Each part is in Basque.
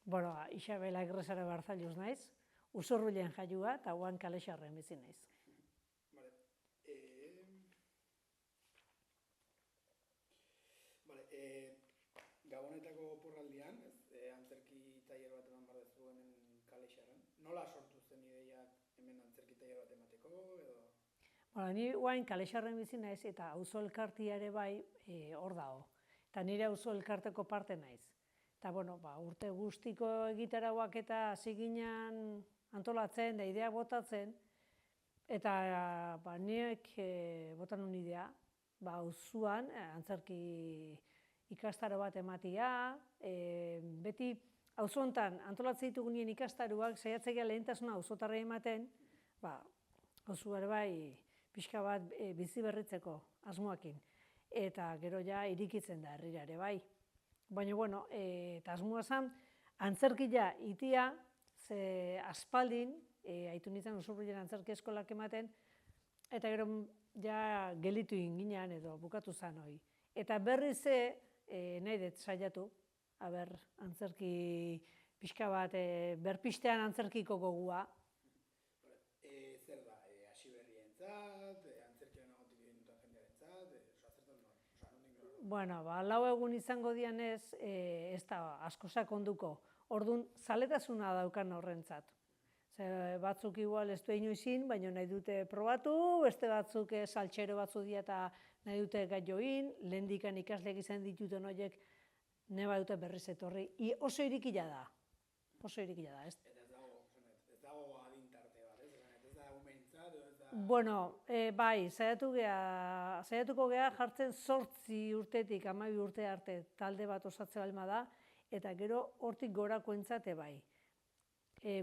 Bueno, Isabel Agresara Barzaluz naiz, Usurbilen jaiua eta guan Kalexarren bizi naiz. Vale. Gabonetako oporraldian, antzerki tailer bat eman behar dezu hemen Kalexarren. Nola sortu zen ideiak hemen antzerki tailer bat emateko, edo? Bueno, ni guain Kalexarren bizi naiz eta auzo elkartia ere bai hor dago. Eta nire auzo elkarteko parte naiz. Eta, bueno, urte guztiko egitarauak eta hasi ginen antolatzen, da ideak botatzen, eta nik botan nun idea, auzuan antzerki ikastaro bat ematia, beti auzo hontan antolatzen ditugunien ikastaroak saiatzea lehentasuna auzotarrei ematen, auzu ere bai pixka bat bizi berritzeko asmoekin. Eta gero ja irikitzen da herrira ere bai. Baina, bueno, eta asmoa zen, antzerkia itia, ze aspaldin, haitu nintzen Usurbilen antzerki eskolak ematen, eta gero ja gelitu inginan edo bukatu zen hori. Eta berriz nahi dut saiatu, antzerki pixka bat, berpistean antzerkiko gogua. Zer da, hasi berrientzat, antzerkian agotik egin duten jendearentzat, Bueno, 4 egun izango dianez, ez da asko sakonduko. Orduan, zaletasuna daukan horrentzat. Batzuk igual ez du inoizin, baina nahi dute probatu, beste batzuk saltxero batzu dira eta nahi dute gai join, lehendikan ikasleak izan dituten horiek neba dute berriz etorri. Oso irikila da. Oso irikila da, ez? Ez dago adintarte bat, ez da umeintzat, edo ez da... Bueno, bai, saiatuko gea jartzen 8 urtetik 12 urte arte talde bat osatze balma da, eta gero hortik gorakoentzat bai.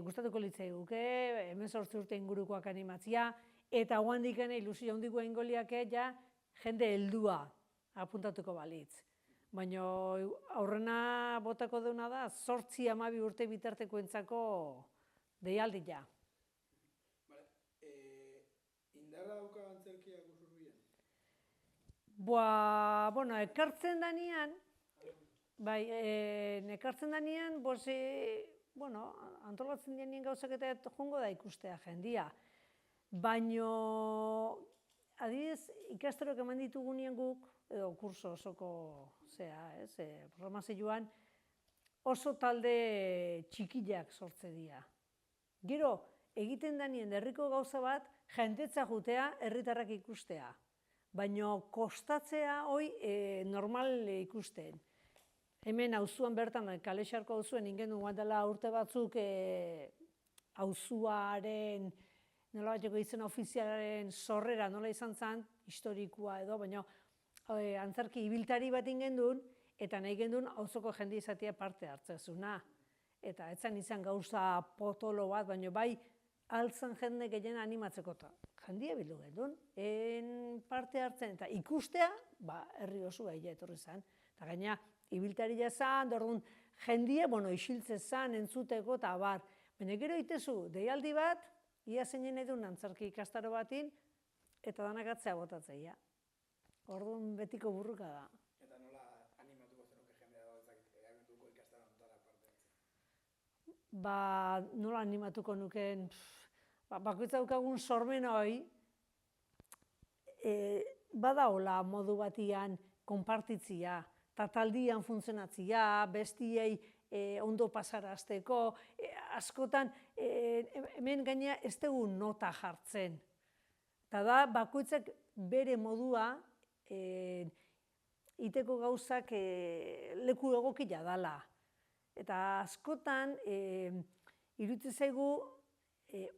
Gustatuko litzaiguke, 18 urte ingurukoak animatzia, eta handik ilusio handiko ingoliak ja jende heldua apuntatuko balitz. Baina aurrena botako deuna da 8-12 urte bitartekoentzako deialdia. Indarra dauka antzerkiak Usurbilen? Bueno, ekartzen danean, antolatzen denien gauzak eta jongo da ikustea jendia. Baina, adibidez, ikastaroak eman ditugunean guk, edo kurso osoko programazioan, oso talde txikiak sortze dira. Gero, egiten danien herriko gauza bat, jendetza jutea, herritarrak ikustea. Baina kostatzea hoi normal ikusten. Hemen auzuan bertan, Kalexarko auzuen ingen duen dela urte batzuk auzuaren, nola bateko izen ofizialaren sorrera nola izan zen, historikoa edo, baina antzerki ibiltari bat ingen duen, eta nahi gendun auzoko jende izatea parte hartzezuna. Eta etzan izan gauza potolo bat, baina bai altzen jende gehien animatzeko jendia bildu gendun. Parte hartzen eta ikustea, herri oso gaia etorri zen. Eta gaina, ibiltaria zen, orduan jendia, isiltze zen, entzuteko eta bar. Baina gero itezu, deialdi bat, ia zeinen edun antzerki ikastaro batin, eta danak atzea botatzeia. Orduan betiko burruka da. Eta nola animatuko zenuke jendea abenduko ikastaro honetara parte hartzen? Nola animatuko nuken, bakoitza daukagun sormen hori, badaola modu batian konpartitzia, eta taldian funtzionatzia, bestiei ondo pasarazteko, askotan hemen gaina ez dugu nota jartzen. Eta da, bakoitzak bere modua iteko gauzak leku egokila dala. Eta askotan, iruditzen zaigu,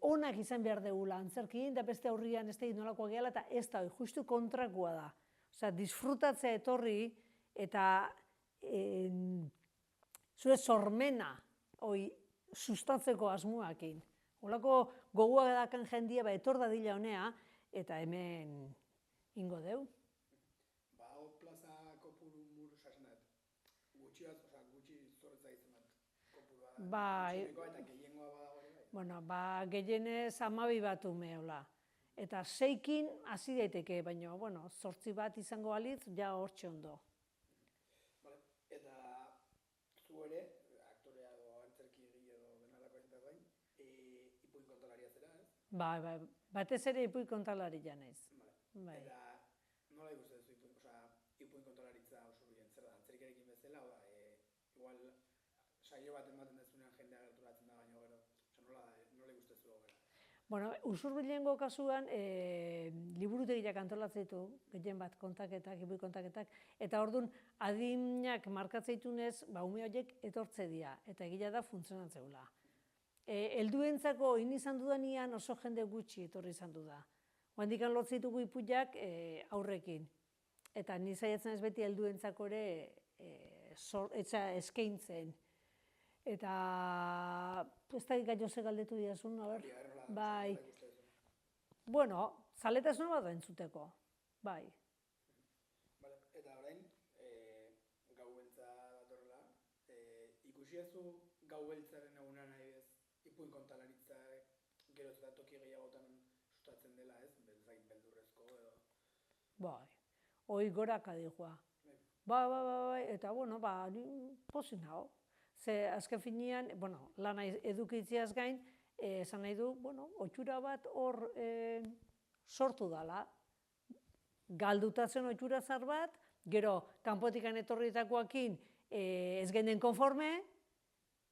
onak izan behar dugula antzerkin, eta beste aurrian ez da nolakoa gehala, eta ez da, justu kontrakoa da. Osea, disfrutatzea etorri, eta zure sormena sustatzeko asmoakin. Holako gogoa dakan jendia etor dadila honea, eta hemen ingo deu. Hau plaza kopuru muru sasenet, gutxi zorretza izan bat kopurua da. Gutxineko eta gehiengoa badago ere bai. Bueno, gehienez 12 bat umeola. Eta 6-kin hasi daiteke, baina, 8 bat izango balitz, ja hortxe ondo. Eta zu ere, aktorea edo Bai, batez ere ipuin kontalari ja naiz. Bai. Eta nola ikusten duzu ipuin kontalaritza Usurbilen? Zer da, antzerkiarekin bezala, igual saio bat ematen dezunean jendea gerturatzen da baino gero, nola ikusten zu gero? Bueno, Usurbilengo kasuan liburutegiak antolatzen ditu, gehien bat kontaketak, ipuin kontaketak, eta orduan adinak markatzeitunez, ume horiek etortze dira, eta egia da funtzionatzeula. Helduentzako izan dudanian oso jende gutxi etorri izan du da. Oandikan lotzitugu ipuiak aurrekin. Eta ni saiatzen ez beti helduentzako ere eskaintzen. Eta ez da gaio ze galdetu diazun, a ber. Bai. Bueno, zaletasuna bat entzuteko. Bai. Eta orain, gau beltza datorrela, ikusi ezu gau beltzaren egunean adibidez, ipuin kontalaritza geroz eta toki gehiagotan sustatzen dela, ez? Beldurrezko edo. Bai. Hoi goraka dihoa. Bai, eta bueno, pozik nago. Ze azken finean, bueno, lana edukitziaz gain, esan nahi du, bueno, otxura bat hor sortu dala. Galdutatzen otxura zar bat, gero kanpotikan etorritakoakin ez genen konforme,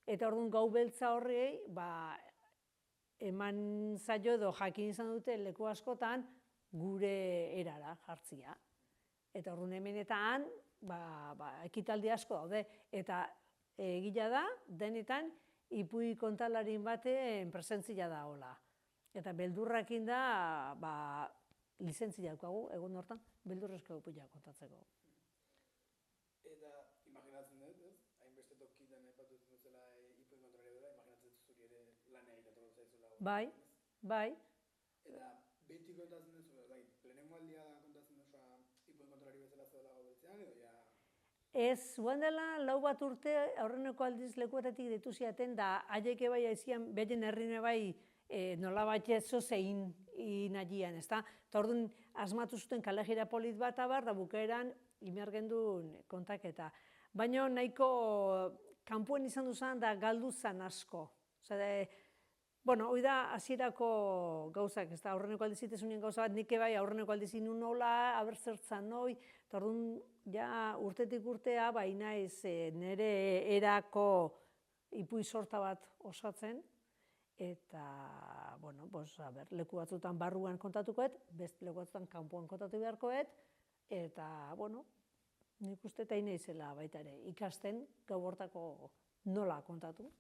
eta orduan gau beltza horrei, eman zaio edo jakin izan dute leku askotan gure erara jartzia. Eta orduan hemen eta han, ekitaldi asko daude, eta egila da, denetan, ipui kontalarin baten presentzia da hola. Eta beldurrakin da, lizentzia daukagu, egun hortan, beldurrezko ipuia kontatzeko. Eta imaginatzen dut, ez? Hainbeste tokitan aipatu zela ipuin kontalari dela, imaginatzen zuri ere lan egiteko zaizula. Bai. Eta beti kontatzen duzu, lehenengo aldia da kontatzen duzu ipuin kontalari bezala zela gau beltzean, edo ja... Ez, zuen dela, 4 bat urte aurreneko aldiz lekuetatik ditu ziaten, da haieke bai aizian, behen herrine bai nola bat jetzo zein inagian, ezta? Eta orduan, asmatu zuten kalejira polit bat abar, da bukaeran, imergendun kontaketa. Baina nahiko kanpoen izan duzan, da galdu zan asko. Bueno, hoi da, hasierako gauzak, ez da, aurreneko aldiz itesunien gauza bat, nik bai aurreneko aldiz inu nola, abertzertzan noi, eta orduan, ja urtetik urtea, naiz nire erako ipui sorta bat osatzen, eta, bueno, leku batzutan barruan kontatukoet, beste leku batzutan kanpoan kontatu beharkoet, eta, bueno, nik uste eta inaizela baita ere, ikasten gau hortako nola kontatu.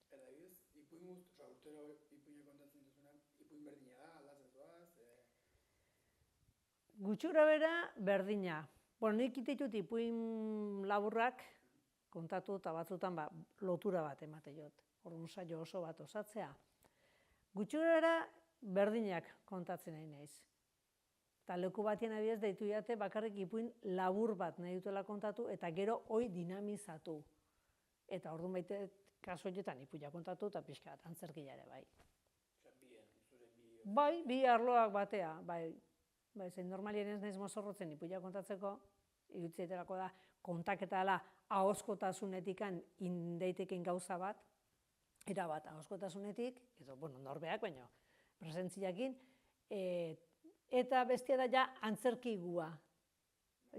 Eta ibidez, urtero ipuina kontatzen duzunan, ipuin berdina da, aldatzen zoaz? Gutxura bera, berdina. Bueno, nik ditut ipuin laburrak kontatu eta batzutan lotura bat emate jot. Orduan saio oso bat osatzea. Gutxurara berdinak kontatzen nahi naiz. Eta leku batien adibidez deitu jate bakarrik ipuin labur bat nahi dutela kontatu eta gero hoi dinamizatu. Eta orduan baite kasu horietan ipuina kontatu eta pixka bat antzerkia ere bai. Bai, bi arloak batea, bai. Zein normalien ez naiz mozorrotzen ipuina kontatzeko, iruditzeetarako da kontaketa dela ahozkotasunetikan indeitekin gauza bat, erabat ahozkotasunetik, edo, bueno, norbeak, baina presentziakin, eta bestia da ja antzerkigua.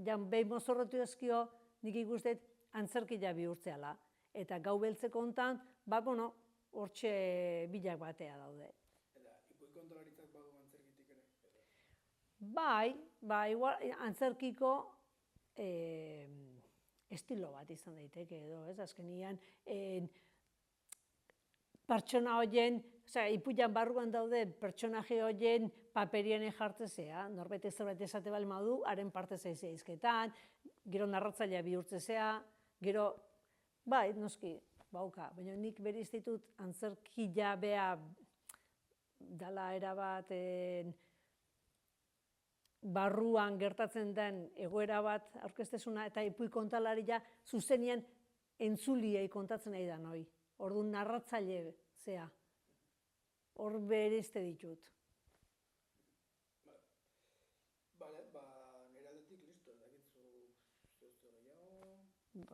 Ja, behin mozorrotu ezkio, nik ikustet antzerkia bihurtzeala. Eta gau beltzeko hontan, bueno, hortxe bilak batea daude. Eta ipuin kontalaritzak badu antzerkitik ere? Bai, igual, antzerkiko estilo bat izan daiteke edo, ez? Azkenian, pertsona horien, ipuian barruan daude pertsonaje horien paperien jartzezea, norbait ez zerbait esate bali madu, haren parte zaizea izketan, gero narratzailea bihurtzezea, gero, bai, noski, bauka, baina nik bere ditut antzerkia bea dala erabat barruan gertatzen den egoera bat aurkeztezuna eta ipuin kontalaria zuzenian entzuliei kontatzen nahi da noi. Orduan narratzaile zea. Hor bereizte ditut. Bale, nire aldetik listo, ez dakitzu zeuzu gehiago?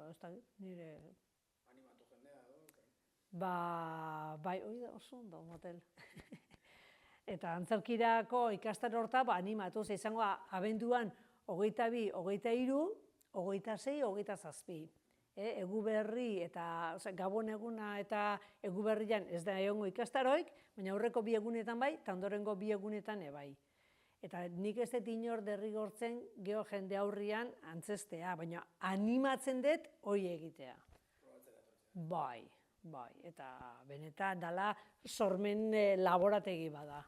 Ez da, nire... Animatu jendea, edo? Bai, hori da oso ondo, motel. Eta antzerkirako ikastaro horta animatu, ze izango abenduan 22, 23, 26, 27. Eguberri eta Gabon eguna eta Eguberrian ez da egongo ikastaroik, baina aurreko 2 egunetan bai, eta ondorengo 2 egunetan bai. Eta nik ez dut inor derrigortzen geho jende aurrian antzestea, baina animatzen dut hori egitea. Bai, eta benetan dala sormen laborategi bada.